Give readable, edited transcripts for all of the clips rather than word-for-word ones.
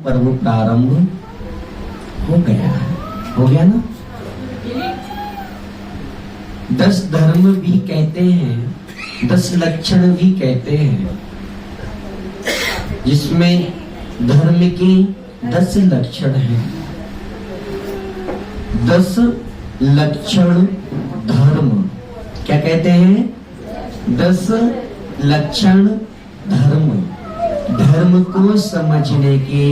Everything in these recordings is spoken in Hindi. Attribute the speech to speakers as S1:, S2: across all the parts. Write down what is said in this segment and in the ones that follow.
S1: महापर्व प्रारंभ हो गया है। हो गया ना? 10 धर्म भी कहते हैं, 10 लक्षण भी कहते हैं, जिसमें धर्म के 10 लक्षण हैं। 10 लक्षण धर्म क्या कहते हैं? 10 लक्षण धर्म। धर्म को समझने के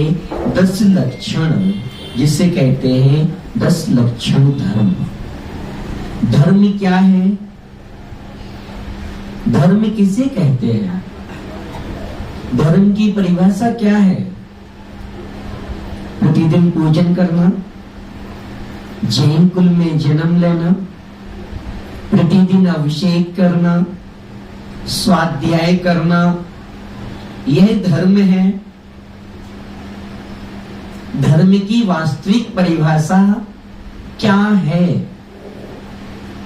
S1: 10 लक्षण, जिसे कहते हैं 10 लक्षण धर्म। धर्म क्या है? धर्म किसे कहते हैं? धर्म की परिभाषा क्या है? प्रतिदिन पूजन करना, जैन कुल में जन्म लेना, प्रतिदिन अभिषेक करना, स्वाध्याय करना, यह धर्म है। धर्म की वास्तविक परिभाषा क्या है?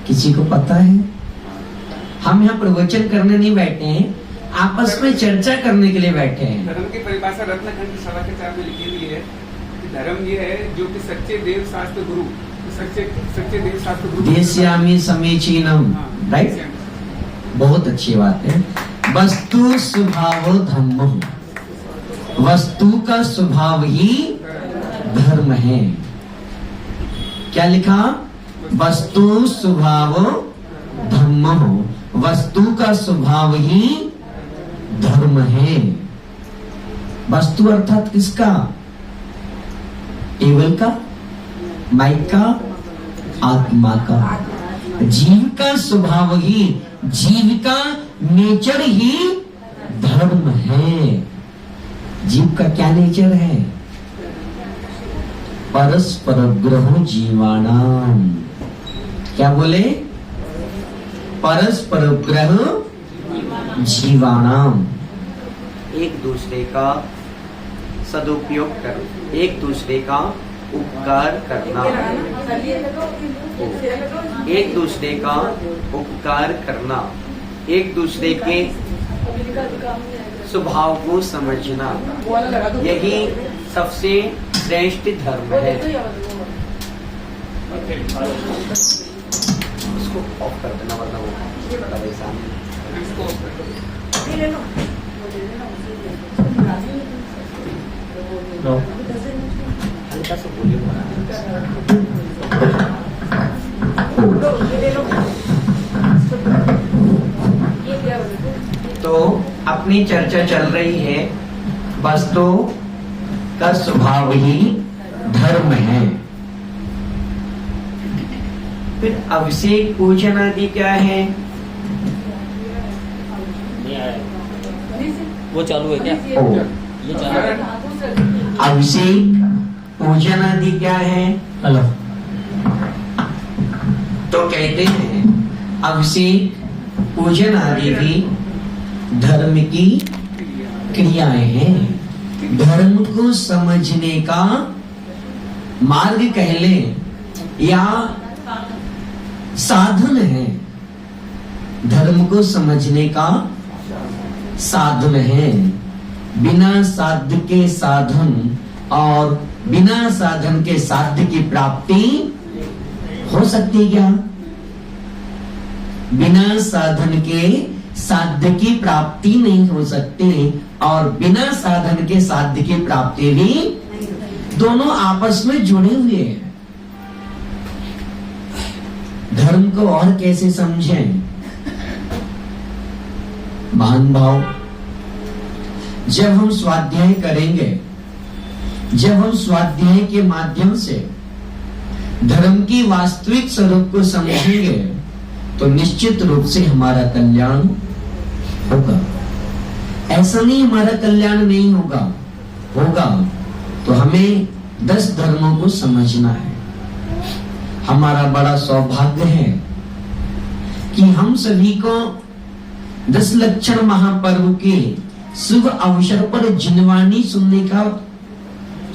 S1: किसी को पता है? हम यहाँ प्रवचन करने नहीं बैठे हैं, आपस में चर्चा करने के लिए बैठे हैं।
S2: धर्म की परिभाषा रत्नखंड की सभा के 4 में लिखी हुई है कि धर्म ये है जो कि सच्चे देव शास्त्र गुरु, सच्चे देव शास्त्र गुरु
S1: देश्यामि समीचीनम, राइट? बहुत अच्छी बात है। वस्तु स्वभाव धर्म, वस्तु का स्वभाव ही धर्म है। क्या लिखा? वस्तु स्वभाव धर्म, वस्तु का स्वभाव ही धर्म है। वस्तु अर्थात किसका? टेबल का, माइक का, आत्मा का। जीव का स्वभाव ही, जीव का नेचर ही धर्म है। जीव का क्या नेचर है? परस्पर ग्रह जीवाणाम। क्या बोले? परस्पर ग्रह जीवाणाम।
S3: एक दूसरे का सदुपयोग कर, एक दूसरे का उपकार करना, एक दूसरे का उपकार करना, एक दूसरे के स्वभाव को समझना, यही सबसे श्रेष्ठ धर्म है। उसको ऑफ कर देना, वरना वो परेशान। हल्का सा वॉल्यूम
S1: तो अपनी चर्चा चल रही है, वस्तु का स्वभाव ही धर्म है। फिर अभिषेक पूजन आदि क्या है?
S4: वो चालू है क्या? ये चालू है।
S1: अभिषेक पूजन आदि क्या है? हेलो। तो कहते हैं अभिषेक पूजन आदि भी धर्म की क्रियाएं हैं। धर्म को समझने का मार्ग कह लें या साधन है। धर्म को समझने का साधन है। बिना साध्य के साधन और बिना साधन के साध्य की प्राप्ति हो सकती है क्या? बिना साधन के साध्य की प्राप्ति नहीं हो सकती और बिना साधन के साध्य की प्राप्ति भी, दोनों आपस में जुड़े हुए हैं। धर्म को और कैसे समझें? महान भाव, जब हम स्वाध्याय करेंगे, जब हम स्वाध्याय के माध्यम से धर्म की वास्तविक स्वरूप को समझेंगे तो निश्चित रूप से हमारा कल्याण होगा। ऐसा नहीं हमारा कल्याण नहीं होगा, होगा तो हमें 10 धर्मों को समझना है। हमारा बड़ा सौभाग्य है कि हम सभी को 10 लक्षण महापर्व के शुभ अवसर पर जिनवाणी सुनने का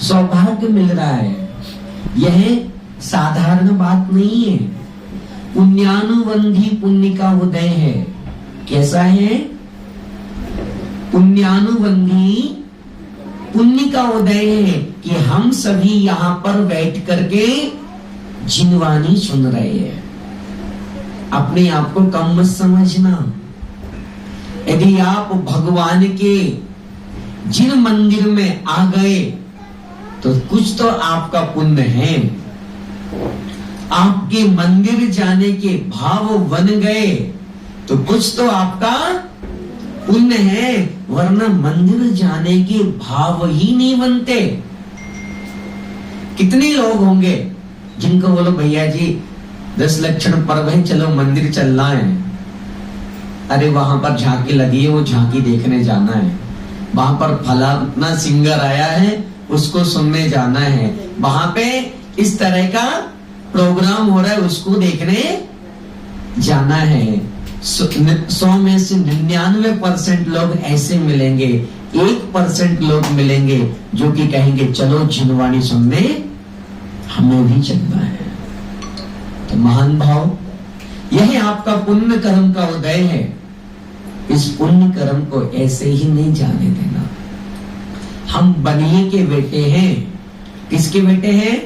S1: सौभाग्य मिल रहा है। यह साधारण बात नहीं है। पुण्यानुबंधी पुण्य का उदय है। कैसा है? पुण्यानुबंधी पुण्य का उदय है कि हम सभी यहाँ पर बैठ करके जिनवाणी सुन रहे हैं। अपने आप को कम मत समझना। यदि आप भगवान के जिन मंदिर में आ गए तो कुछ तो आपका पुण्य है। आपके मंदिर जाने के भाव बन गए तो कुछ तो आपका पुण्य है, वरना मंदिर जाने के भाव ही नहीं बनते। कितने लोग होंगे जिनको बोलो भैया जी 10 लक्षण पर्व है, चलो मंदिर चलना है। अरे वहां पर झांकी लगी है, वो झांकी देखने जाना है। वहां पर फलाना सिंगर आया है, उसको सुनने जाना है। वहां पे इस तरह का प्रोग्राम हो रहा है, उसको देखने जाना है। 100 में से 99% लोग ऐसे मिलेंगे, 1% लोग मिलेंगे जो कि कहेंगे चलो जिनवाणी सुनने हमें भी चलना है। तो महान भाव, यह आपका पुण्य कर्म का उदय है। इस पुण्य कर्म को ऐसे ही नहीं जाने देना। हम बनिए के बेटे हैं। किसके बेटे हैं?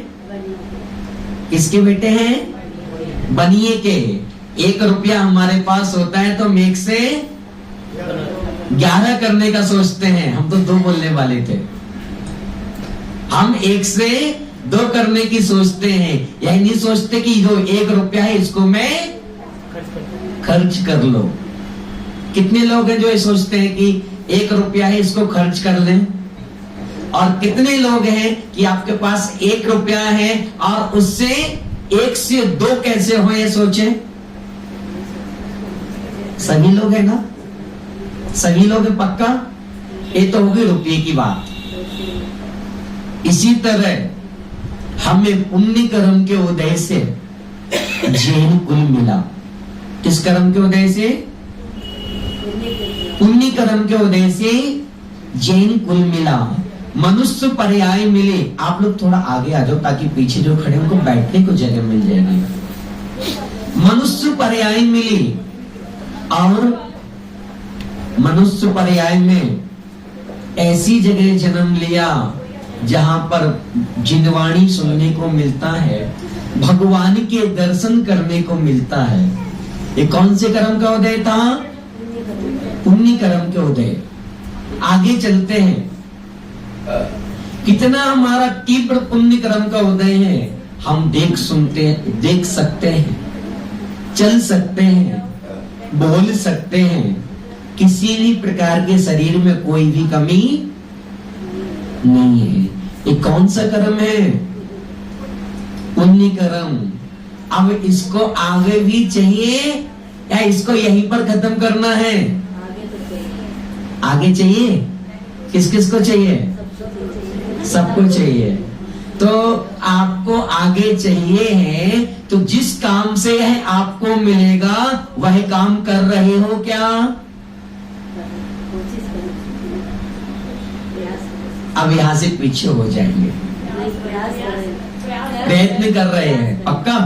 S1: किसके बेटे हैं? बनिए के। 1 रुपया हमारे पास होता है तो हम 1 से 11 करने का सोचते हैं। हम तो 2 बोलने वाले थे, हम 1 से 2 करने की सोचते हैं। यही नहीं सोचते कि जो 1 रुपया है इसको मैं खर्च कर लो। कितने लोग हैं जो ये सोचते हैं कि 1 रुपया है इसको खर्च कर लें, और कितने लोग हैं कि आपके पास 1 रुपया है और उससे 1 से 2 कैसे हो ये सोचें। सभी लोग हैं ना? सभी लोग हैं पक्का? ये तो होगी रुपये की बात। इसी तरह हमें पुण्य कर्म के उदय से जैन कुल मिला। किस कर्म के उदय से? पुण्य कर्म के उदय से जैन कुल मिला। मनुष्य पर्याय मिले। आप लोग थोड़ा आगे आ जाओ ताकि पीछे जो खड़े उनको बैठने को जगह मिल जाएगी। मनुष्य पर्याय मिली, और मनुष्य पर्याय में ऐसी जगह जन्म लिया जहां पर जिनवाणी सुनने को मिलता है, भगवान के दर्शन करने को मिलता है। ये कौन से कर्म का उदय था? पुण्य कर्म के उदय। आगे चलते हैं। कितना हमारा तीव्र पुण्य कर्म का उदय है। हम देख सकते हैं, चल सकते हैं, बोल सकते हैं। किसी भी प्रकार के शरीर में कोई भी कमी नहीं है। ये कौन सा कर्म है? पुण्य कर्म। अब इसको आगे भी चाहिए या इसको यहीं पर खत्म करना है? आगे चाहिए। किस किस को चाहिए? सबको चाहिए। तो आपको आगे चाहिए है तो जिस काम से यह आपको मिलेगा वह काम कर रहे हो क्या? अब यहां से पीछे हो जाएंगे। प्रयत्न कर रहे हैं पक्का?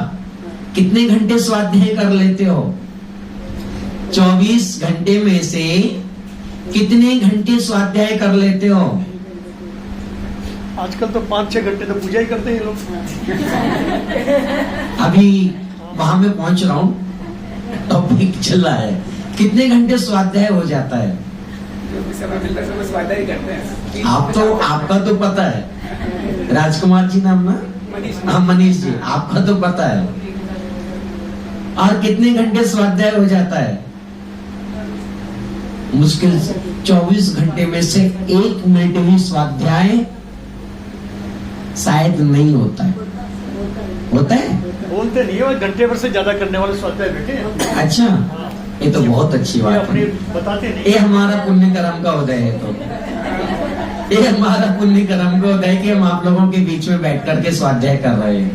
S1: कितने घंटे स्वाध्याय कर लेते हो? 24 घंटे में से कितने घंटे स्वाध्याय कर लेते हो?
S5: आजकल तो 5-6 घंटे तो पूजा ही करते हैं लोग। अभी
S1: वहां में पहुंच रहा हूँ, टॉपिक चल रहा है। कितने घंटे स्वाध्याय हो जाता है?
S2: समय मिलता समय स्वाध्याय करते हैं।
S1: आप तो, आपका तो पता है। राजकुमार जी नाम ना? हाँ मनीष जी, आपका तो पता है। और कितने घंटे स्वाध्याय हो जाता है? मुश्किल से 24 घंटे में से 1 मिनट भी स्वाध्याय शायद नहीं होता है। होता है?
S5: बोलते नहीं है, घंटे भर से ज्यादा करने वाले स्वाध्याय बैठे हैं।
S1: अच्छा, ये तो बहुत अच्छी बात है।
S5: बताते नहीं।
S1: ये हमारा पुण्य कर्म का उदय है। तो ये हमारा पुण्य कर्म का उदय कि हम आप लोगों के बीच में बैठ करके स्वाध्याय कर रहे हैं।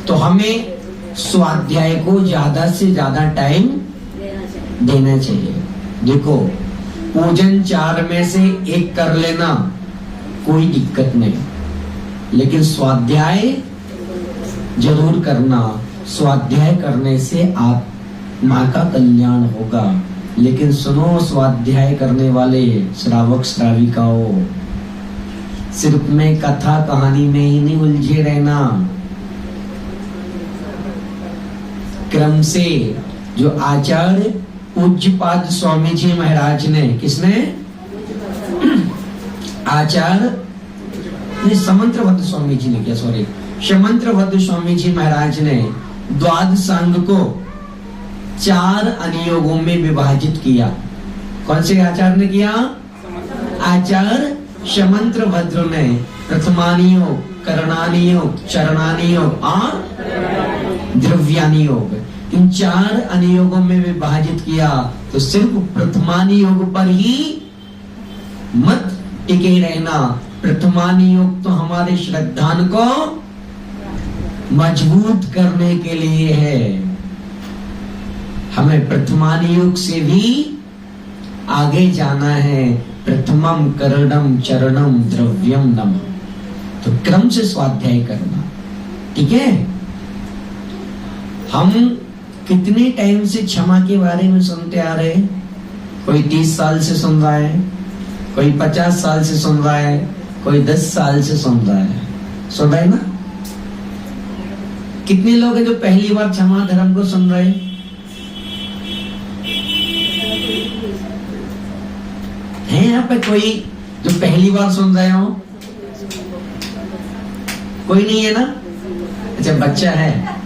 S1: तो हमें स्वाध्याय को ज्यादा से ज्यादा टाइम देना चाहिए। देखो, पूजन 4 में से 1 कर लेना कोई दिक्कत नहीं, लेकिन स्वाध्याय जरूर करना। स्वाध्याय करने से आत्मा का कल्याण होगा। लेकिन सुनो स्वाध्याय करने वाले श्रावक श्राविकाओं, सिर्फ में कथा कहानी में ही नहीं उलझे रहना। क्रम से जो आचार्य पूज्यपाद स्वामी जी महाराज ने, किसने? आचार्य समंत्रवत स्वामी जी ने, क्या सॉरी, समंत्रवत स्वामी जी महाराज ने द्वादशांग को 4 अनुयोगों में विभाजित किया। कौन से आचार्य ने किया? आचार्य समंत्रभद्र ने प्रथमानी योग, करणानी योग, चरणानी योग और द्रव्यानी योग, इन 4 अनुयोगों में विभाजित किया। तो सिर्फ प्रथमानी योग पर ही मत टिके रहना। प्रथमानी योग तो हमारे श्रद्धान को मजबूत करने के लिए है। हमें प्रथमानी योग से भी आगे जाना है। प्रथमम करणम चरणम द्रव्यम नम। तो क्रम से स्वाध्याय करना, ठीक है। हम कितने टाइम से क्षमा के बारे में सुनते आ रहे हैं? कोई 30 साल से सुन रहा है, कोई 50 साल से सुन रहा है, कोई 10 साल से सुन रहा है ना? कितने लोग हैं जो पहली बार क्षमा धर्म को सुन रहे हैं? है यहाँ पे कोई जो पहली बार सुन रहे हो? कोई नहीं है ना? अच्छा, बच्चा है।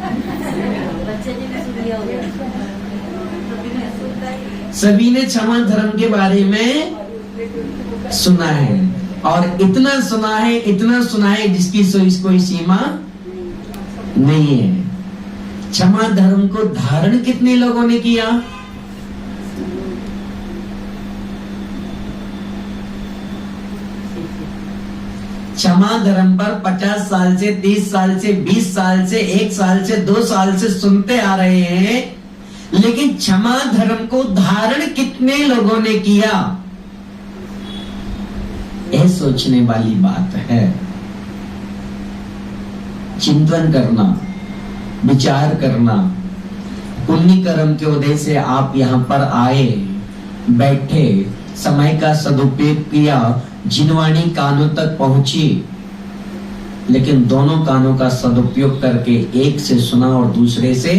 S1: सभी ने क्षमा धर्म के बारे में सुना है, और इतना सुना है जिसकी कोई सीमा नहीं है। क्षमा धर्म को धारण कितने लोगों ने किया? क्षमा धर्म पर 50 साल से, 30 साल से, 20 साल से, 1 साल से, 2 साल से सुनते आ रहे हैं, लेकिन क्षमा धर्म को धारण कितने लोगों ने किया? यह सोचने वाली बात है। चिंतन करना, विचार करना। पुण्य कर्म के उदय से आप यहाँ पर आए, बैठे, समय का सदुपयोग किया, जिनवाणी कानों तक पहुंची, लेकिन दोनों कानों का सदुपयोग करके एक से सुना और दूसरे से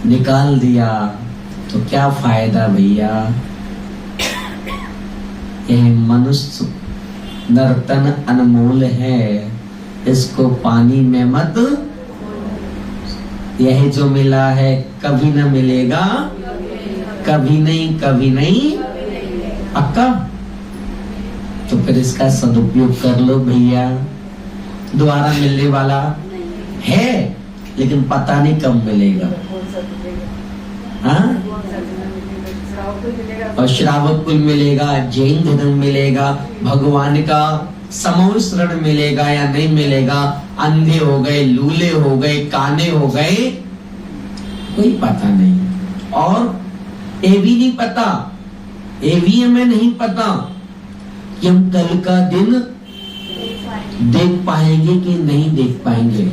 S1: निकाल दिया, तो क्या फायदा भैया? यह मनुष्य नर्तन अनमोल है, इसको पानी में मत। यह जो मिला है कभी न मिलेगा, कभी नहीं पक्का। तो फिर इसका सदुपयोग कर लो भैया। दोबारा मिलने वाला है, लेकिन पता नहीं कब मिलेगा। हाँ? और श्रावक कुल मिलेगा, जैन धर्म मिलेगा, भगवान का समोश्रण मिलेगा या नहीं मिलेगा, अंधे हो गए, लूले हो गए, काने हो गए, कोई पता नहीं। और ये भी नहीं पता, ये भी हमें नहीं पता कि हम कल का दिन देख पाएंगे कि नहीं देख पाएंगे।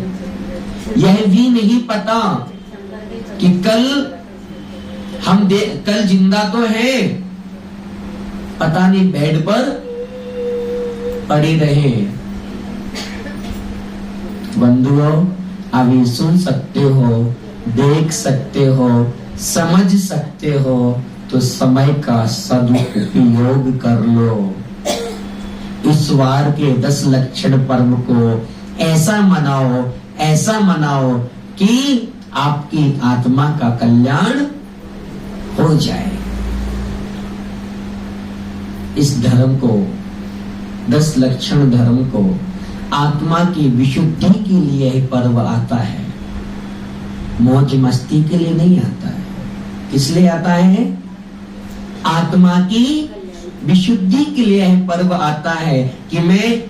S1: यह भी नहीं पता कि कल कल जिंदा तो है, पता नहीं बेड पर पड़े रहे। बंधुओं, अभी सुन सकते हो, देख सकते हो, समझ सकते हो, तो समय का सदुपयोग कर लो। इस वार के 10 लक्षण पर्व को ऐसा मनाओ कि आपकी आत्मा का कल्याण हो जाए। इस धर्म को, 10 लक्षण धर्म को, आत्मा की विशुद्धि के लिए यह पर्व आता है, मौज मस्ती के लिए नहीं आता है। किस लिए आता है? आत्मा की विशुद्धि के लिए यह पर्व आता है कि मैं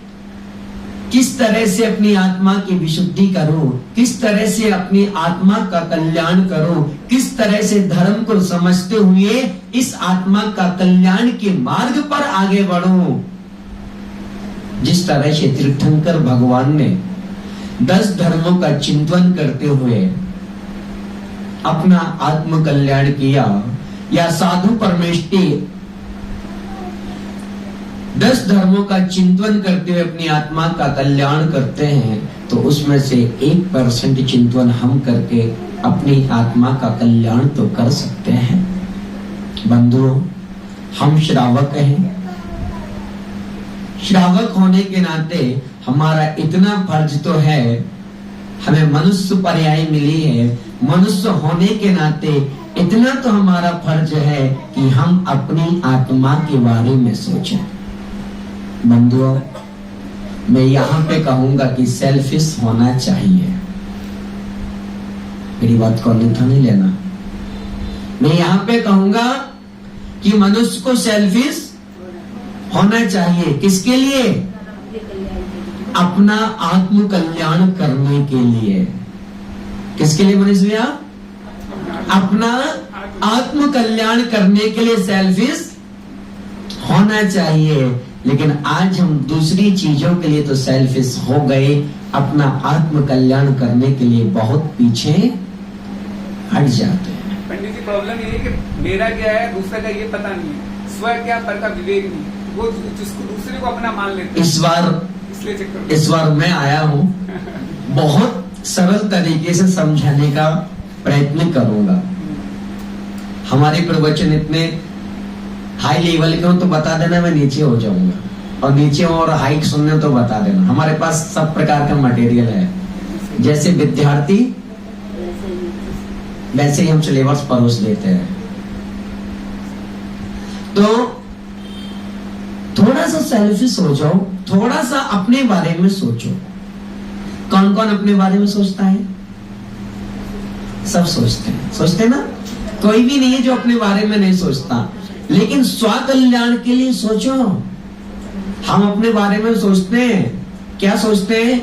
S1: किस तरह से अपनी आत्मा की विशुद्धि करूं, किस तरह से अपनी आत्मा का कल्याण करूं, किस तरह से धर्म को समझते हुए इस आत्मा का कल्याण के मार्ग पर आगे बढ़ूं। जिस तरह से तीर्थंकर भगवान ने 10 धर्मों का चिंतन करते हुए अपना आत्म कल्याण किया, या साधु परमेष्टि 10 धर्मों का चिंतन करते हुए अपनी आत्मा का कल्याण करते हैं, तो उसमें से 1% चिंतन हम करके अपनी आत्मा का कल्याण तो कर सकते हैं। बंधुओं, हम श्रावक हैं। श्रावक होने के नाते हमारा इतना फर्ज तो है, हमें मनुष्य पर्याय मिली है, मनुष्य होने के नाते इतना तो हमारा फर्ज है कि हम अपनी आत्मा के बारे में सोचें। बंधुओं, मैं यहाँ पे कहूंगा कि सेल्फिश होना चाहिए। मेरी बात को अन्यथा नहीं लेना। मैं यहाँ पे कहूंगा कि मनुष्य को सेल्फिश होना चाहिए। किसके लिए? अपना आत्म कल्याण करने के लिए। किसके लिए मनुष्य भैया? अपना आत्म कल्याण करने के लिए सेल्फिश होना चाहिए। लेकिन आज हम दूसरी चीजों के लिए तो सेल्फिश हो गए, अपना आत्म कल्याण करने के लिए बहुत पीछे हट जाते हैं।
S2: पंडित जी, प्रॉब्लम ये है कि मेरा क्या है, दूसरे का ये पता नहीं है, स्व क्या पर का विवेक नहीं, वो जिसको दूसरे को अपना मान लेते हैं।
S1: इस बार मैं आया हूँ, बहुत सरल तरीके से समझाने का प्रयत्न करूंगा। हमारे प्रवचन इतने हाई लेवल के हो तो बता देना, मैं नीचे हो जाऊंगा, और नीचे और हाइट सुनने तो बता देना। हमारे पास सब प्रकार का मटेरियल है, जैसे विद्यार्थी वैसे ही हम सिलेबस परोस देते हैं। तो थोड़ा सा सेल्फिश हो जाओ, थोड़ा सा अपने बारे में सोचो। कौन कौन अपने बारे में सोचता है? सब सोचते हैं, सोचते ना? कोई भी नहीं है जो अपने बारे में नहीं सोचता। लेकिन स्व कल्याण के लिए सोचो। हम अपने बारे में सोचते हैं, क्या सोचते हैं?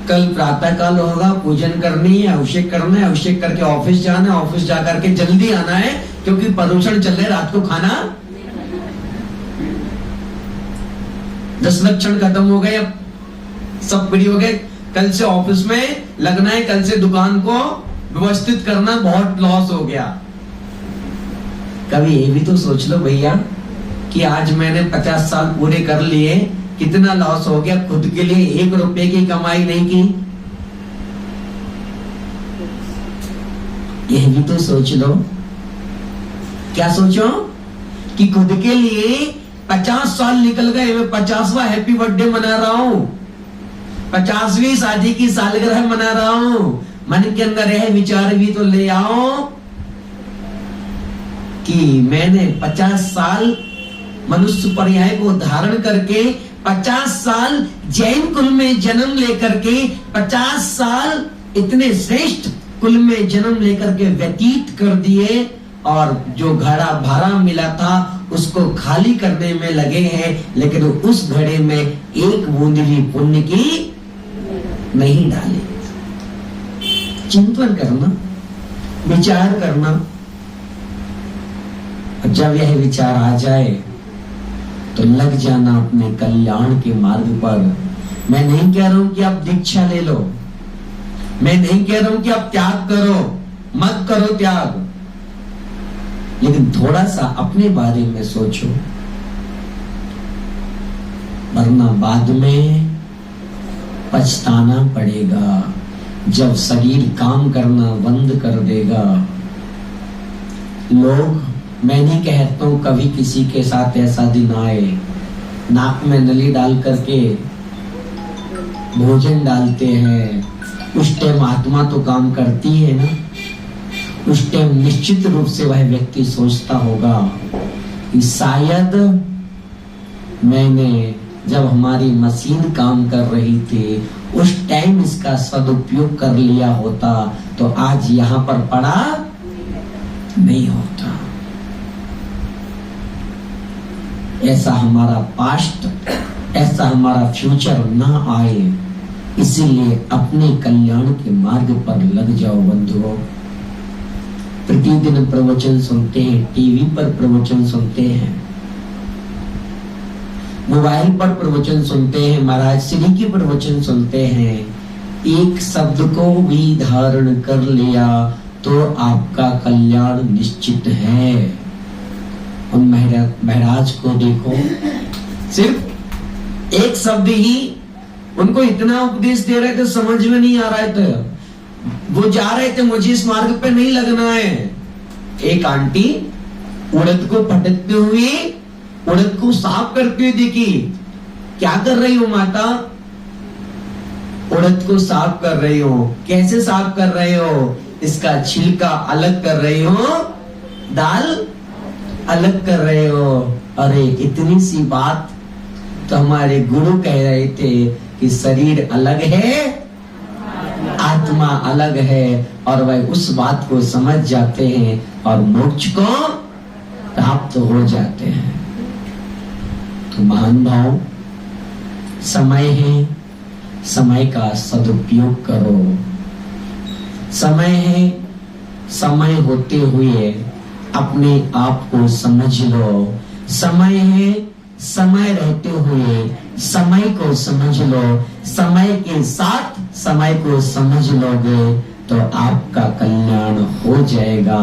S1: कल प्रातः काल होगा, पूजन करनी है, अभिषेक करना है, अभिषेक करके ऑफिस जाना है, ऑफिस जाकर के जल्दी आना है क्योंकि प्रदूषण चल रहे, रात को खाना 10 लक्षण खत्म हो गए, अब सब फ्री हो गए, कल से ऑफिस में लगना है, कल से दुकान को व्यवस्थित करना, बहुत लॉस हो गया। कभी ये भी तो सोच लो भैया कि आज मैंने 50 साल पूरे कर लिए, कितना लॉस हो गया, खुद के लिए 1 रुपए की कमाई नहीं की। ये भी तो सोच लो। क्या सोचो? कि खुद के लिए 50 साल निकल गए, मैं 50वां हैप्पी बर्थडे मना रहा हूं, 50वीं शादी की सालगिरह मना रहा हूं। मन के अंदर यह विचार भी तो ले आओ कि मैंने 50 साल मनुष्य पर्याय को धारण करके, 50 साल जैन कुल में जन्म लेकर के, 50 साल इतने श्रेष्ठ कुल में जन्म लेकर के व्यतीत कर दिए, और जो घड़ा भरा मिला था उसको खाली करने में लगे हैं, लेकिन उस घड़े में एक बूंद भी पुण्य की नहीं डाली। चिंतन करना, विचार करना। जब यह विचार आ जाए तो लग जाना अपने कल्याण के मार्ग पर। मैं नहीं कह रहा हूं कि आप दीक्षा ले लो, मैं नहीं कह रहा हूं कि आप त्याग करो, मत करो त्याग, लेकिन थोड़ा सा अपने बारे में सोचो, वरना बाद में पछताना पड़ेगा जब शरीर काम करना बंद कर देगा। लोग, मैं नहीं कहता हूं कभी किसी के साथ ऐसा दिन आए, नाक में नली डाल करके भोजन डालते हैं, उस टाइम आत्मा तो काम करती है ना। उस टाइम निश्चित रूप से वह व्यक्ति सोचता होगा कि शायद मैंने जब हमारी मशीन काम कर रही थी उस टाइम इसका सदुपयोग कर लिया होता तो आज यहाँ पर पड़ा नहीं होता। ऐसा हमारा पास्ट, ऐसा हमारा फ्यूचर ना आए, इसीलिए अपने कल्याण के मार्ग पर लग जाओ बंधुओं। प्रतिदिन प्रवचन सुनते हैं, टीवी पर प्रवचन सुनते हैं, मोबाइल पर प्रवचन सुनते हैं, महाराज श्री के प्रवचन सुनते हैं। एक शब्द को भी धारण कर लिया तो आपका कल्याण निश्चित है। उन महाराज को देखो, सिर्फ एक शब्द ही उनको इतना उपदेश दे रहे थे, समझ में नहीं आ रहा था। वो जा रहे थे, मुझे इस मार्ग पे नहीं लगना है। एक आंटी उड़द को पटकते हुए, उड़द को साफ करते हुए दिखी। क्या कर रही हो माता? उड़द को साफ कर रही हो। कैसे साफ कर रहे हो? इसका छिलका अलग कर रही हो, दाल अलग कर रहे हो। अरे इतनी सी बात तो हमारे गुरु कह रहे थे कि शरीर अलग है, आत्मा अलग है, और वह उस बात को समझ जाते हैं और मोक्ष को प्राप्त हो जाते हैं। तो महान भाव, समय है, समय का सदुपयोग करो। समय है, समय होते हुए अपने आप को समझ लो। समय है, समय रहते हुए समय को समझ लो। समय के साथ समय को समझ लोगे तो आपका कल्याण हो जाएगा।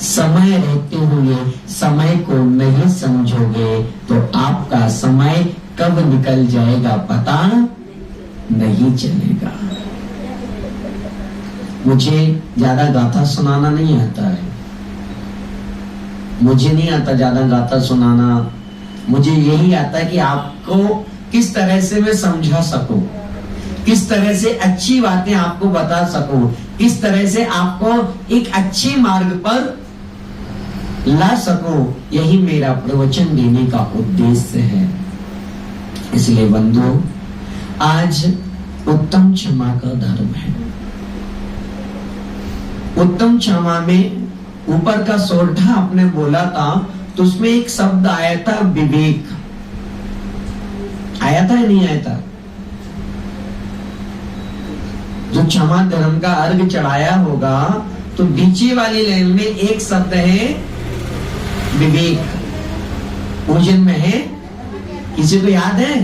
S1: समय रहते हुए समय को नहीं समझोगे तो आपका समय कब निकल जाएगा पता नहीं चलेगा। मुझे ज्यादा गाथा सुनाना नहीं आता है, मुझे नहीं आता ज्यादा गाथा सुनाना। मुझे यही आता है कि आपको किस तरह से मैं समझा सकूं, किस तरह से अच्छी बातें आपको बता सकूं, किस तरह से आपको एक अच्छे मार्ग पर ला सकूं। यही मेरा प्रवचन देने का उद्देश्य है। इसलिए बंधु, आज उत्तम क्षमा का धर्म है। उत्तम क्षमा में ऊपर का सोरठा आपने बोला था, तो उसमें एक शब्द आया था विवेक। आया था या नहीं आया था? जो क्षमा धर्म का अर्घ चढ़ाया होगा तो नीचे वाली लाइन में एक शब्द है विवेक। पूजन में है, किसी को याद है?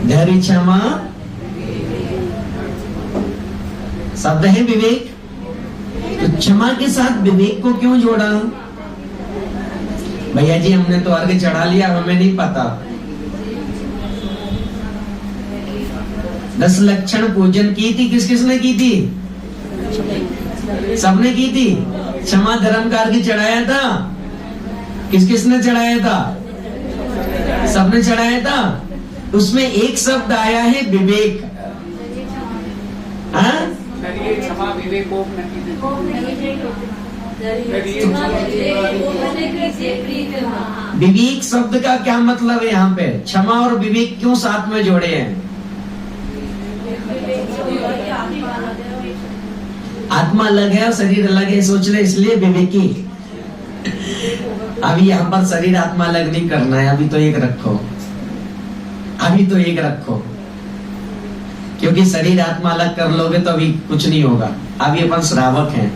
S1: धैर्य, क्षमा, शब्द है विवेक। तो क्षमा के साथ विवेक को क्यों जोड़ा? भैया जी हमने तो अर्घ चढ़ा लिया, हमें नहीं पता। 10 लक्षण पूजन की थी, किस किसने की थी? सबने की थी। क्षमा धर्म का अर्घ चढ़ाया था, किस किसने चढ़ाया था? सबने चढ़ाया था। उसमें एक शब्द आया है विवेक। हाँ?
S2: क्षमा विवेक
S1: विवेक शब्द का क्या मतलब है? यहाँ पे क्षमा और विवेक क्यों साथ में जोड़े हैं? आत्मा अलग है और शरीर अलग है, सोच ले, इसलिए विवेकी। अभी यहाँ पर शरीर आत्मा अलग नहीं करना है, अभी तो एक रखो, अभी तो एक रखो, क्योंकि शरीर आत्मा अलग कर लोगे तो अभी कुछ नहीं होगा। अभी अपन श्रावक हैं।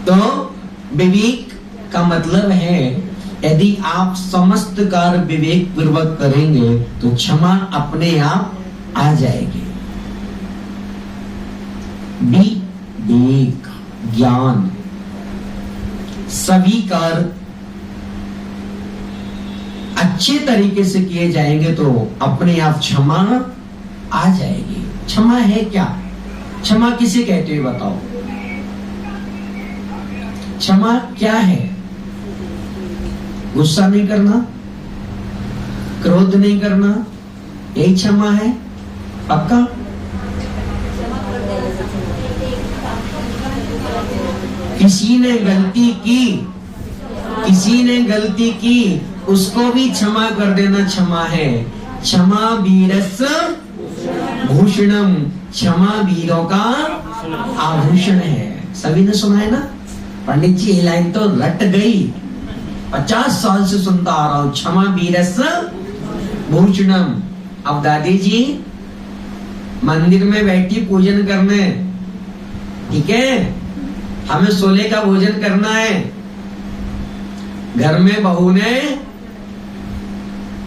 S1: तो विवेक का मतलब है, यदि आप समस्त कार्य विवेक पूर्वक करेंगे तो क्षमा अपने आप आ जाएगी। विवेक, ज्ञान, सभी कार्य अच्छे तरीके से किए जाएंगे तो अपने आप क्षमा आ जाएगी। क्षमा है क्या? क्षमा किसे कहते हैं बताओ? क्षमा क्या है? गुस्सा नहीं करना, क्रोध नहीं करना, यही क्षमा है? पक्का? किसी ने गलती की, किसी ने गलती की, उसको भी क्षमा कर देना क्षमा है। क्षमा वीरस्य भूषणम, क्षमा वीरों का आभूषण है। सभी ने सुना है ना? पंडित जी ये लाइन तो रट गई, 50 साल से सुनता आ रहा हूं। क्षमा वीरस्य भूषणम। अब दादी जी मंदिर में बैठी पूजन करने, ठीक है, हमें सोले का भोजन करना है। घर में बहू ने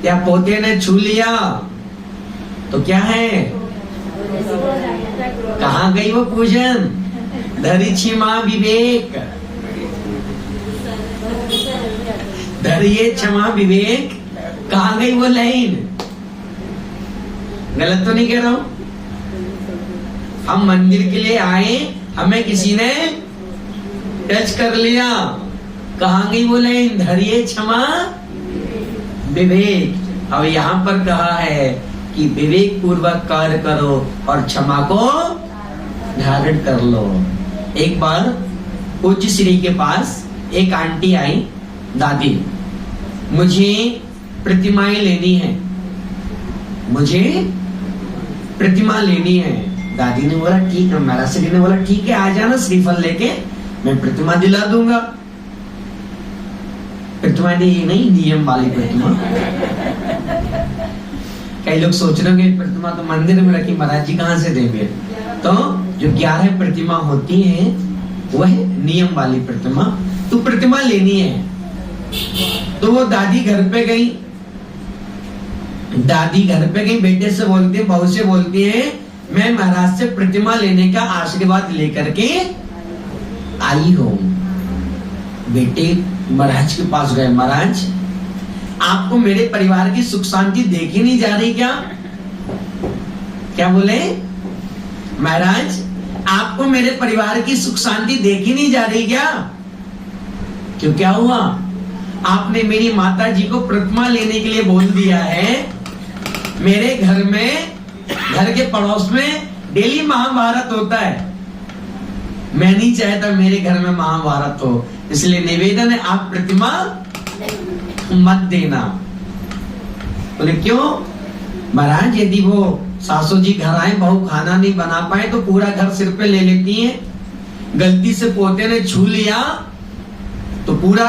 S1: या पोते ने छू लिया तो क्या है? कहाँ गई वो पूजन? धरिछि मां विवेक। धैर्य क्षमा विवेक, कहाँ गई वो लाइन? गलत तो नहीं कह रहा हूं? हम मंदिर के लिए आए, हमें किसी ने टच कर लिया, कहाँ गई वो लाइन? धैर्य क्षमा विवेक। अब यहाँ पर कहा है कि विवेक पूर्वक कार्य करो और क्षमा को धारण कर लो। एक बार पूज्य श्री के पास एक आंटी आई, दादी मुझे प्रतिमाएं लेनी है, मुझे प्रतिमा लेनी है। दादी ने बोला ठीक है, महाराज श्री ने बोला ठीक है, आ जाना श्रीफल लेके, मैं प्रतिमा दिला दूंगा। प्रतिमा नहीं, नियम वाली प्रतिमा। कई लोग सोच रहे होंगे प्रतिमा तो मंदिर में रखी, महाराज जी कहाँ से देंगे? तो जो 11 प्रतिमा होती है वह नियम वाली प्रतिमा, तो प्रतिमा लेनी है। तो वो दादी घर पे गई, दादी घर पे गई, बेटे से बोलती है, बहू से बोलती है, मैं महाराज से प्रतिमा लेने का आशीर्वाद लेकर के आई हूं। बेटे महाराज के पास गए, महाराज आपको मेरे परिवार की सुख शांति देखी नहीं जा रही क्या? क्या बोले? महाराज आपको मेरे परिवार की सुख शांति देखी नहीं जा रही क्या? क्यों, क्या हुआ? आपने मेरी माता जी को प्रतिमा लेने के लिए बोल दिया है। मेरे घर में, घर के पड़ोस में डेली महाभारत होता है, मैं नहीं चाहता मेरे घर में महाभारत हो, इसलिए निवेदन है आप प्रतिमा मत देना। बोले क्यों? महाराज यदि वो सासू जी घर आए, बहू खाना नहीं बना पाए तो पूरा घर सिर पे ले लेती हैं, गलती से पोते ने छू लिया तो पूरा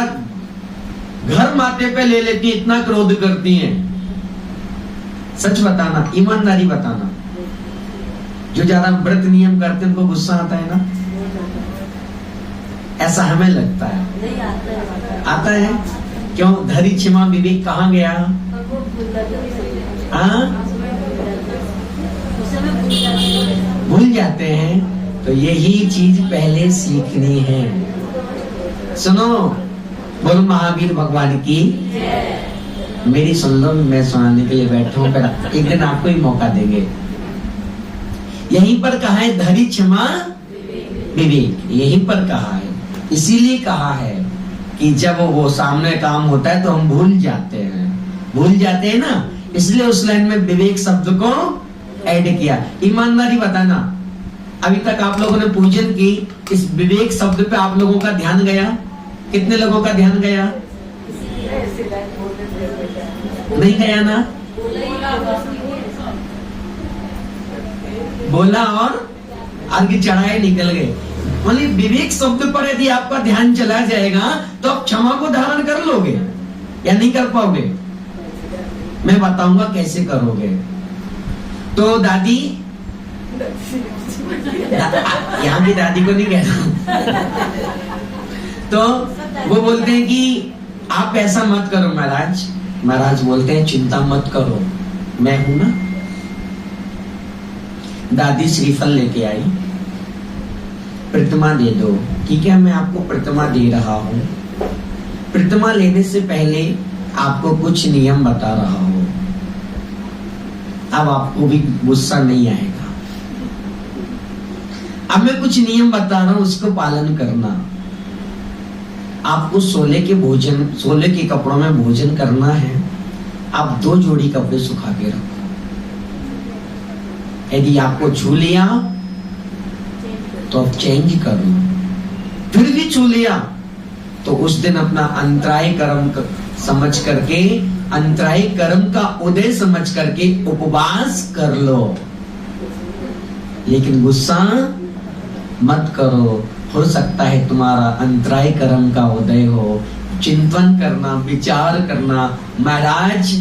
S1: घर माथे पे ले लेती, इतना क्रोध करती हैं। सच बताना, ईमानदारी बताना, जो ज्यादा व्रत नियम करते हैं उनको गुस्सा आता है ना? ऐसा हमें लगता है, आता है। क्यों? धैर्य क्षमा विवेक कहाँ गया? भूल जाते हैं। तो यही चीज पहले सीखनी है। सुनो, बोलो महावीर भगवान की। मेरी सुन लो, मैं सुनाने के लिए बैठा हूँ, एक दिन आपको ही मौका देंगे। यहीं पर कहा है धैर्य क्षमा विवेक, यहीं पर कहा है। इसीलिए कहा है कि जब वो सामने काम होता है तो हम भूल जाते हैं ना, इसलिए उस लाइन में विवेक शब्द को ऐड किया। ईमानदारी बताना, अभी तक आप लोगों ने पूजन की, इस विवेक शब्द पे आप लोगों का ध्यान गया? कितने लोगों का ध्यान गया? नहीं गया ना? बोला और आगे चढ़ाए निकल गए। मतलब विवेक शब्द पर यदि आपका ध्यान चला जाएगा तो आप क्षमा को धारण कर लोगे या नहीं कर पाओगे? मैं बताऊंगा कैसे करोगे। तो दादी, यहाँ की दादी को नहीं कह रहा तो वो बोलते हैं कि आप ऐसा मत करो महाराज। महाराज बोलते हैं चिंता मत करो, मैं हूं ना। दादी श्रीफल लेके आई, प्रतिमा दे दो। ठीक है, मैं आपको प्रतिमा दे रहा हूं। प्रतिमा लेने से पहले आपको कुछ नियम बता रहा हूं, अब आपको भी गुस्सा नहीं आएगा। अब मैं कुछ नियम बता रहा हूं, उसको पालन करना। आपको 16 के कपड़ों में भोजन करना है। आप 2 जोड़ी कपड़े सुखा के रखो। यदि आपको छू लिया तो आप चेंज करो, फिर भी छू लिया तो उस दिन अपना अंतराय कर्म समझ करके, अंतराय कर्म का उदय समझ करके उपवास कर लो, लेकिन गुस्सा मत करो। हो सकता है तुम्हारा अंतराय कर्म का उदय हो। चिंतन करना, विचार करना, महाराज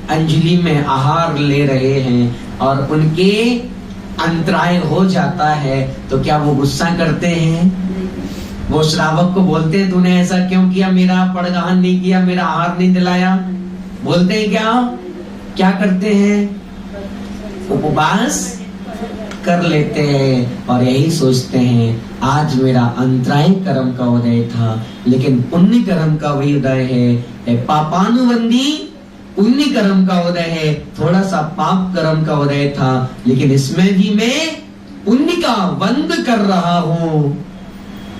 S1: अंजलि में आहार ले रहे हैं और उनके अंतराय हो जाता है तो क्या वो गुस्सा करते हैं? वो श्रावक को बोलते हैं तूने ऐसा क्यों किया, मेरा पड़गाहन नहीं किया, मेरा आहार नहीं दिलाया? बोलते हैं क्या? क्या करते हैं? उपवास कर लेते हैं और यही सोचते हैं आज मेरा अंतराय कर्म का उदय था, लेकिन पुण्य कर्म का भी उदय है। पापानुबंधी पुण्य कर्म का उदय है, थोड़ा सा पाप कर्म का उदय था, लेकिन इसमें भी मैं पुण्य का बंद कर रहा हूं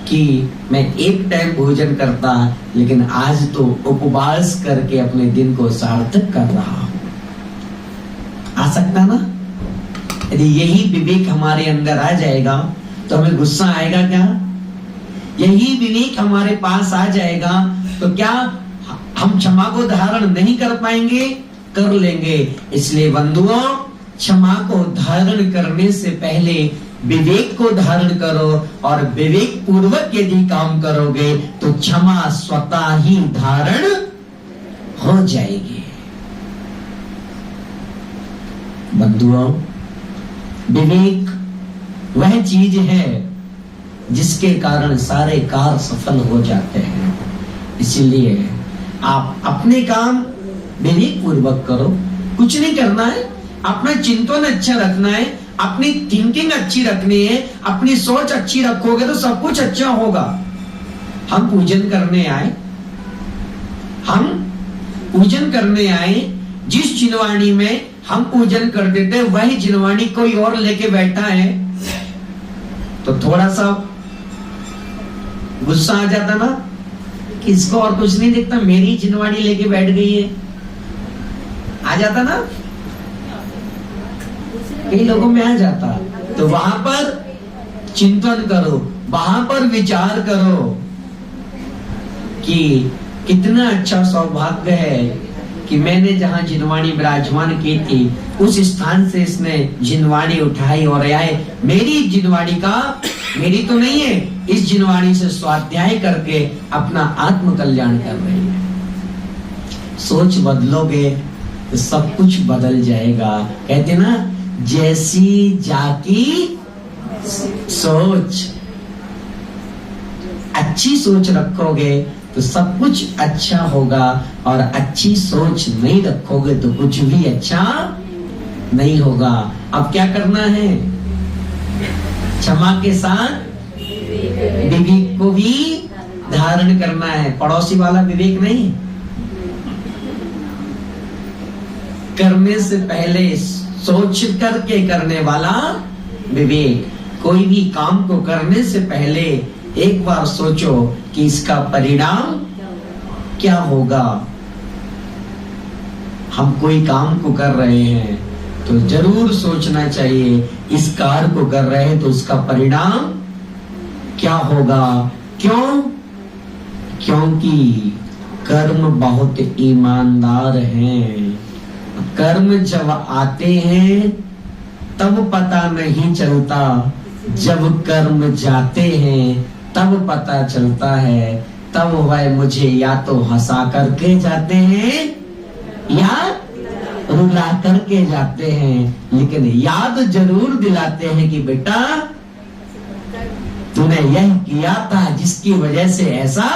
S1: कि मैं एक टाइम भोजन करता, लेकिन आज तो उपवास करके अपने दिन को सार्थक कर रहा हूं। आ सकता ना? यदि यही विवेक हमारे अंदर आ जाएगा तो हमें गुस्सा आएगा क्या? यही विवेक हमारे पास आ जाएगा तो क्या हम क्षमा को धारण नहीं कर पाएंगे? कर लेंगे। इसलिए बंधुओं, क्षमा को धारण करने से पहले विवेक को धारण करो, और विवेक पूर्वक यदि काम करोगे तो क्षमा स्वतः ही धारण हो जाएगी। बंधुओं, विवेक वह चीज है जिसके कारण सारे कार्य सफल हो जाते हैं। इसीलिए आप अपने काम विवेक पूर्वक करो। कुछ नहीं करना है, अपना चिंतन अच्छा रखना है, अपनी थिंकिंग अच्छी रखनी है, अपनी सोच अच्छी रखोगे तो सब कुछ अच्छा होगा। हम पूजन करने आए, जिस जिनवाणी में हम पूजन कर देते वही जिनवाणी कोई और लेके बैठा है तो थोड़ा सा गुस्सा आ जाता ना कि इसको और कुछ नहीं दिखता, मेरी जिनवाणी लेके बैठ गई है, आ जाता ना? कई लोगों में आ जाता। तो वहां पर चिंतन करो, वहां पर विचार करो कि कितना अच्छा सौभाग्य है कि मैंने जहां जिनवाणी विराजमान की थी उस स्थान से इसने जिनवाणी उठाई और आए मेरी जिनवाणी का, मेरी तो नहीं है, इस जिनवाणी से स्वाध्याय करके अपना आत्म कल्याण कर रही है। सोच बदलोगे तो सब कुछ बदल जाएगा। कहते ना, जैसी जाकी सोच, अच्छी सोच रखोगे तो सब कुछ अच्छा होगा, और अच्छी सोच नहीं रखोगे तो कुछ भी अच्छा नहीं होगा। अब क्या करना है? क्षमा के साथ विवेक को भी धारण करना है। पड़ोसी वाला विवेक नहीं, करने से पहले सोच करके करने वाला विवेक। कोई भी काम को करने से पहले एक बार सोचो कि इसका परिणाम क्या होगा। हम कोई काम को कर रहे हैं तो जरूर सोचना चाहिए, इस कार्य को कर रहे हैं तो उसका परिणाम क्या होगा। क्यों? क्योंकि कर्म बहुत ईमानदार हैं। कर्म जब आते हैं तब पता नहीं चलता, जब कर्म जाते हैं तब पता चलता है। तब वह मुझे या तो हंसा करके जाते हैं या रुला करके जाते हैं, लेकिन याद जरूर दिलाते हैं कि बेटा तूने यह किया था जिसकी वजह से ऐसा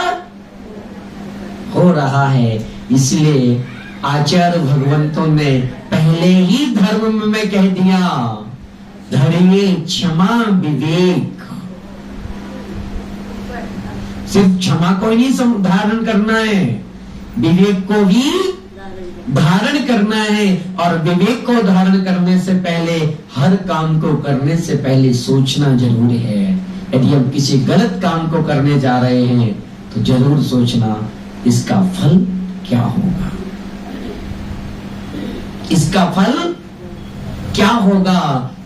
S1: हो रहा है। इसलिए आचार्य भगवंतों ने पहले ही धर्म में कह दिया, धरिए क्षमा विवेक। सिर्फ क्षमा को ही नहीं धारण करना है, विवेक को भी धारण करना है। और विवेक को धारण करने से पहले, हर काम को करने से पहले सोचना जरूरी है। यदि हम किसी गलत काम को करने जा रहे हैं तो जरूर सोचना इसका फल क्या होगा, इसका फल क्या होगा।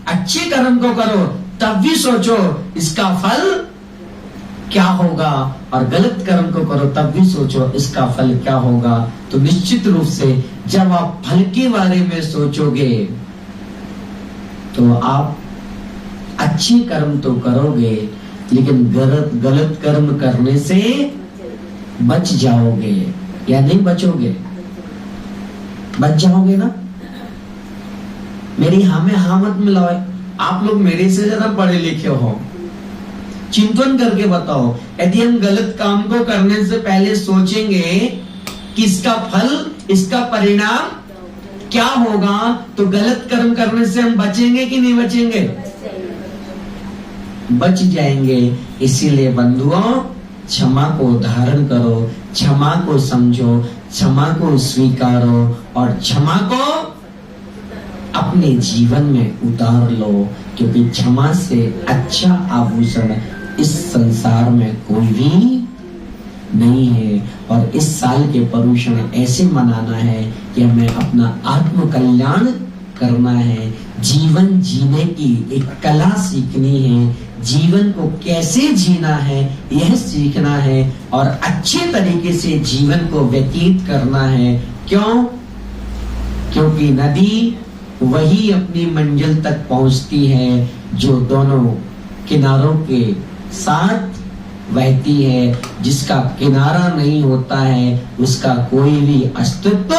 S1: अच्छे कर्म को करो तब भी सोचो इसका फल क्या होगा, और गलत कर्म को करो तब भी सोचो इसका फल क्या होगा। तो निश्चित रूप से जब आप फल के बारे में सोचोगे तो आप अच्छे कर्म तो करोगे, लेकिन गलत कर्म करने से बच जाओगे या नहीं बचोगे? बच जाओगे ना? मेरी हाँ में हाँ मत मिलाओ। आप लोग मेरे से ज्यादा पढ़े लिखे हो, चिंतन करके बताओ। यदि हम गलत काम को करने से पहले सोचेंगे कि इसका फल, इसका परिणाम क्या होगा, तो गलत कर्म करने से हम बचेंगे कि नहीं बचेंगे? बच जाएंगे। इसीलिए बंधुओं, क्षमा को धारण करो, क्षमा को समझो, क्षमा को स्वीकारो और क्षमा को अपने जीवन में उतार लो, क्योंकि क्षमा से अच्छा आभूषण इस संसार में कोई भी नहीं है। और इस साल के पर्युषण ऐसे मनाना है कि हमें अपना आत्म कल्याण करना है, जीवन जीने की एक कला सीखनी है, जीवन को कैसे जीना है यह सीखना है और अच्छे तरीके से जीवन को व्यतीत करना है। क्यों? क्योंकि नदी वही अपनी मंजिल तक पहुंचती है जो दोनों किनारों के साथ बहती है। जिसका किनारा नहीं होता है उसका कोई भी अस्तित्व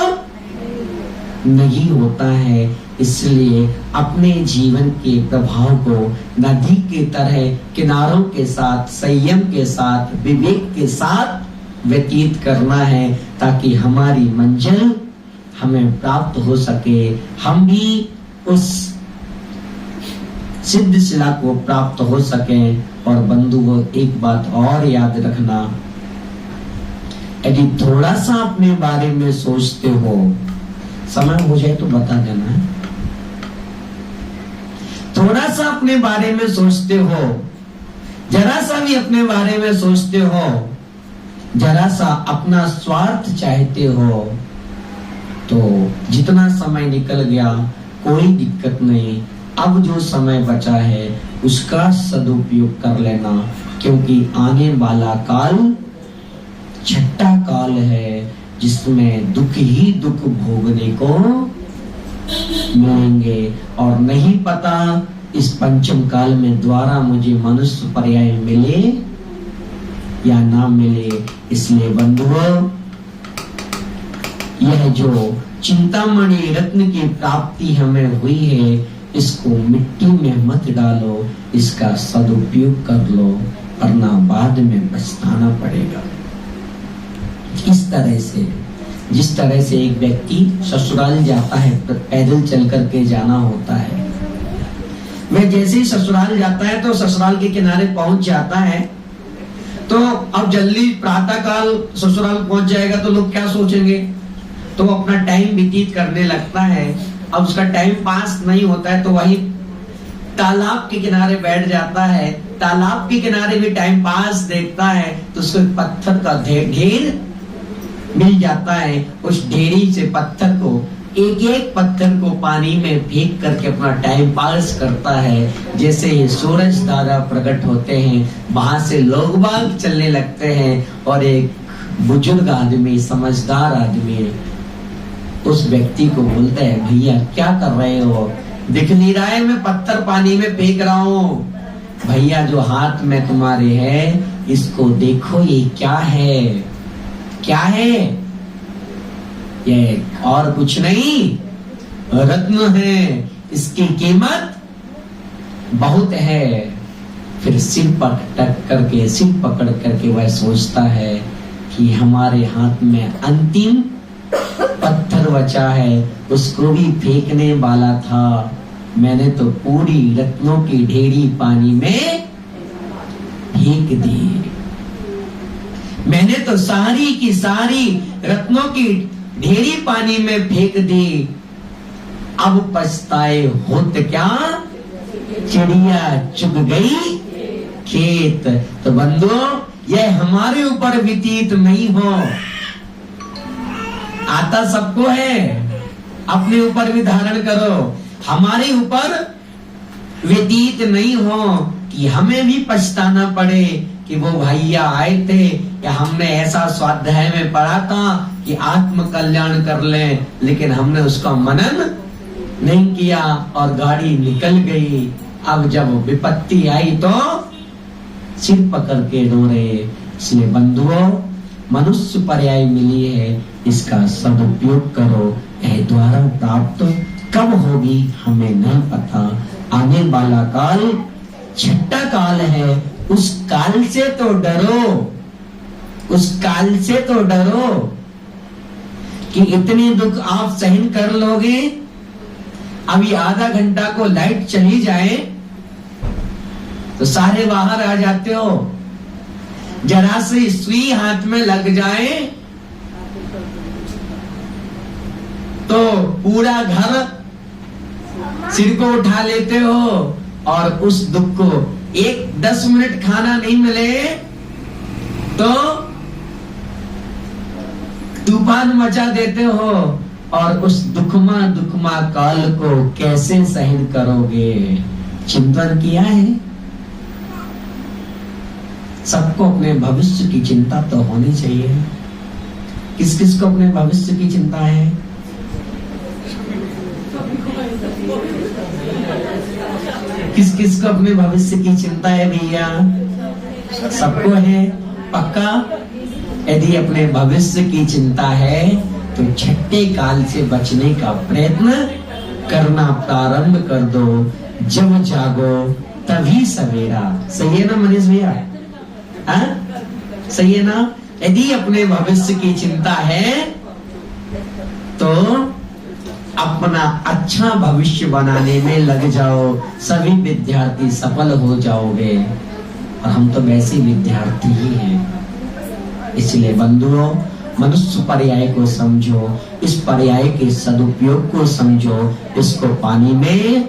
S1: नहीं होता है। इसलिए अपने जीवन के प्रभाव को नदी की तरह किनारों के साथ, संयम के साथ, विवेक के साथ व्यतीत करना है, ताकि हमारी मंजिल हमें प्राप्त हो सके, हम भी उस सिद्ध शिला को प्राप्त हो सके। और बंधुओं, एक बात और याद रखना, यदि थोड़ा सा अपने बारे में सोचते हो, समय हो जाए तो बता देना है, थोड़ा सा अपने बारे में सोचते हो, जरा सा भी अपने बारे में सोचते हो, जरा सा अपना स्वार्थ चाहते हो, तो जितना समय निकल गया कोई दिक्कत नहीं। अब जो समय बचा है उसका सदुपयोग कर लेना, क्योंकि आने वाला काल छठा काल है जिसमें दुख ही दुख भोगने को मिलेंगे। और नहीं पता इस पंचम काल में द्वारा मुझे मनुष्य पर्याय मिले या ना मिले। इसलिए बंधुओं, यह जो चिंतामणि रत्न की प्राप्ति हमें हुई है, इसको मिट्टी में मत डालो, इसका सदुपयोग कर लो, वरना बाद में पछताना पड़ेगा। इस तरह से, जिस तरह से एक व्यक्ति ससुराल जाता है, पैदल चल करके जाना होता है, वह जैसे ही ससुराल जाता है तो ससुराल के किनारे पहुंच जाता है, तो अब जल्दी प्रातः काल ससुराल पहुंच जाएगा तो लोग क्या सोचेंगे, तो अपना टाइम व्यतीत करने लगता है। अब उसका टाइम पास नहीं होता है तो वही तालाब के किनारे बैठ जाता है। तालाब के किनारे भी टाइम पास देखता है तो उसको पत्थर का ढेर मिल जाता है। उस ढेरी से पत्थर को, एक एक पत्थर को पानी में फेंक करके अपना टाइम पास करता है। जैसे ही सूरज दादा प्रकट होते हैं, वहां से लोग बाग चलने लगते हैं और एक बुजुर्ग आदमी, समझदार आदमी उस व्यक्ति को बोलता है, भैया क्या कर रहे हो? दिख नहीं रहा है मैं पत्थर पानी में फेंक रहा हूँ। भैया जो हाथ में तुम्हारे है इसको देखो, ये क्या है? क्या है ये? और कुछ नहीं, रत्न है, इसकी कीमत बहुत है। फिर सिर पकड़ करके वह सोचता है कि हमारे हाथ में अंतिम पत्थर बचा है, उसको भी फेंकने वाला था। मैंने तो पूरी रत्नों की ढेरी पानी में फेंक दी। मैंने तो सारी की सारी रत्नों की ढेरी पानी में फेंक दी। अब पछताए होत क्या, चिड़िया चुग गई खेत। तो बंधुओं, यह हमारे ऊपर व्यतीत नहीं हो, आता सबको है, अपने ऊपर भी धारण करो। हमारे ऊपर व्यतीत नहीं हो कि हमें भी पछताना पड़े कि वो भैया आए थे या हमने ऐसा स्वाध्याय में पढ़ा था कि आत्म कल्याण कर ले, लेकिन हमने उसका मनन नहीं किया और गाड़ी निकल गई। अब जब विपत्ति आई तो सिर पकड़ के रो रहे। इसलिए बंधुओं, मनुष्य पर्याय मिली है, इसका सदुपयोग करो। यह द्वारा प्राप्त कब होगी हमें नहीं पता। आने वाला काल छठा काल है, उस काल से तो डरो, उस काल से तो डरो कि इतने दुख आप सहन कर लोगे। अभी आधा घंटा को लाइट चली जाए तो सारे बाहर आ जाते हो, जरा से सुई हाथ में लग जाए तो पूरा घर सिर को उठा लेते हो और उस दुख को 10 मिनट खाना नहीं मिले तो तूफान मचा देते हो और उस दुखमा काल को कैसे सहन करोगे? चिंतन किया है? सबको अपने भविष्य की चिंता तो होनी चाहिए। किस किस को अपने भविष्य की चिंता है? किस किस को अपने भविष्य की चिंता है भैया? सबको है पक्का? यदि अपने भविष्य की चिंता है तो छठे काल से बचने का प्रयत्न करना प्रारंभ कर दो। जब जागो तभी सवेरा। सही है ना मनीष भैया? सही है ना? यदि अपने भविष्य की चिंता है तो अपना अच्छा भविष्य बनाने में लग जाओ। सभी विद्यार्थी सफल हो जाओगे और हम तो वैसे विद्यार्थी ही हैं। इसलिए बंधुओं, मनुष्य पर्याय को समझो, इस पर्याय के सदुपयोग को समझो, इसको पानी में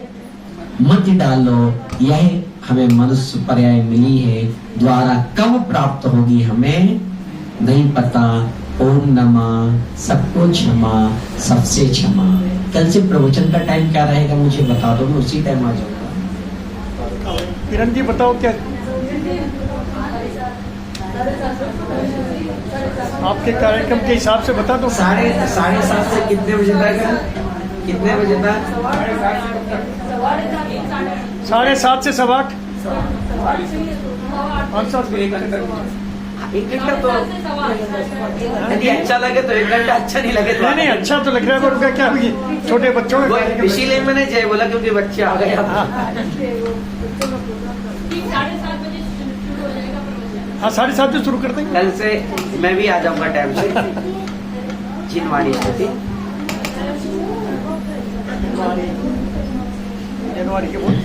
S1: मत डालो। यह हमें मनुष्य पर्याय मिली है, द्वारा कब प्राप्त होगी हमें नहीं पता। ओम नमः, सबको क्षमा, सबसे क्षमा। कल से प्रवचन का टाइम क्या रहेगा मुझे बता दो, मैं उसी टाइम आ जाऊंगा।
S5: किरण जी बताओ क्या आपके कार्यक्रम के हिसाब से बता दो।
S1: 7:30 से कितने बजे तक? कितने बजे तक?
S5: 7:30 से 8:15।
S3: 1 घंटा तो यदि अच्छा लगे तो 1 घंटा, अच्छा नहीं लगे तो
S5: नहीं अच्छा तो लग रहा है, पर उनका क्या हुई छोटे बच्चों में कार्यक्रम
S3: इसीलिए मैंने जय बोला क्योंकि बच्चे आ गए।
S5: हाँ 7:30 से शुरू करते हैं।
S3: कल से मैं भी आ जाऊंगा टाइम से। चिनवाड़ी स्थिति
S5: जनवरी के बोल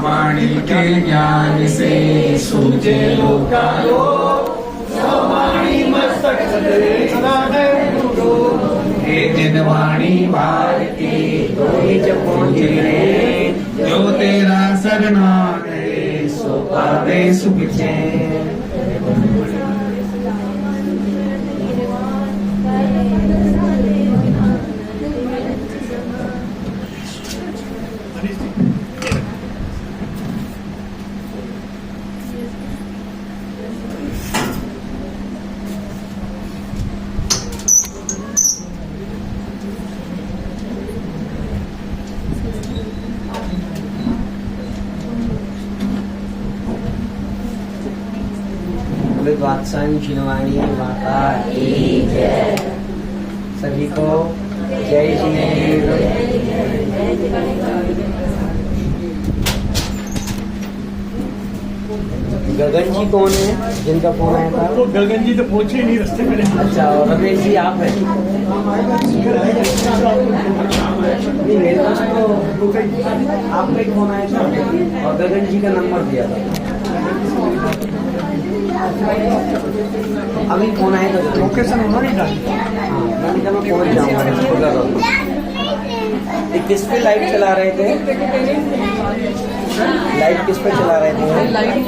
S2: वाणी के ज्ञान से सूझे लोकालो, वाणी मस्तक हे जिनवाणी भारती तो ही जपो जो तेरा सरना करे सो पावे सुख चैन।
S3: वात्सायन जिनवाणी माता की जय। सभी को जय जिनेन्द्र। गगन जी कौन है जिनका फोन आया था?
S5: तो गगन जी तो पहुंचे ही नहीं रास्ते में।
S3: अच्छा, और रमेश जी आप हैं? मेरे पास तो आपका ही फोन आया था और गगन जी का नंबर दिया था। अभी फोन आएगा
S5: लोकेशन उन्होंने डाली।
S3: मैंने कहा मैं पहुंच जाऊंगा। किस पे लाइट चला रहे थे? लाइट किस पे चला रहे थे?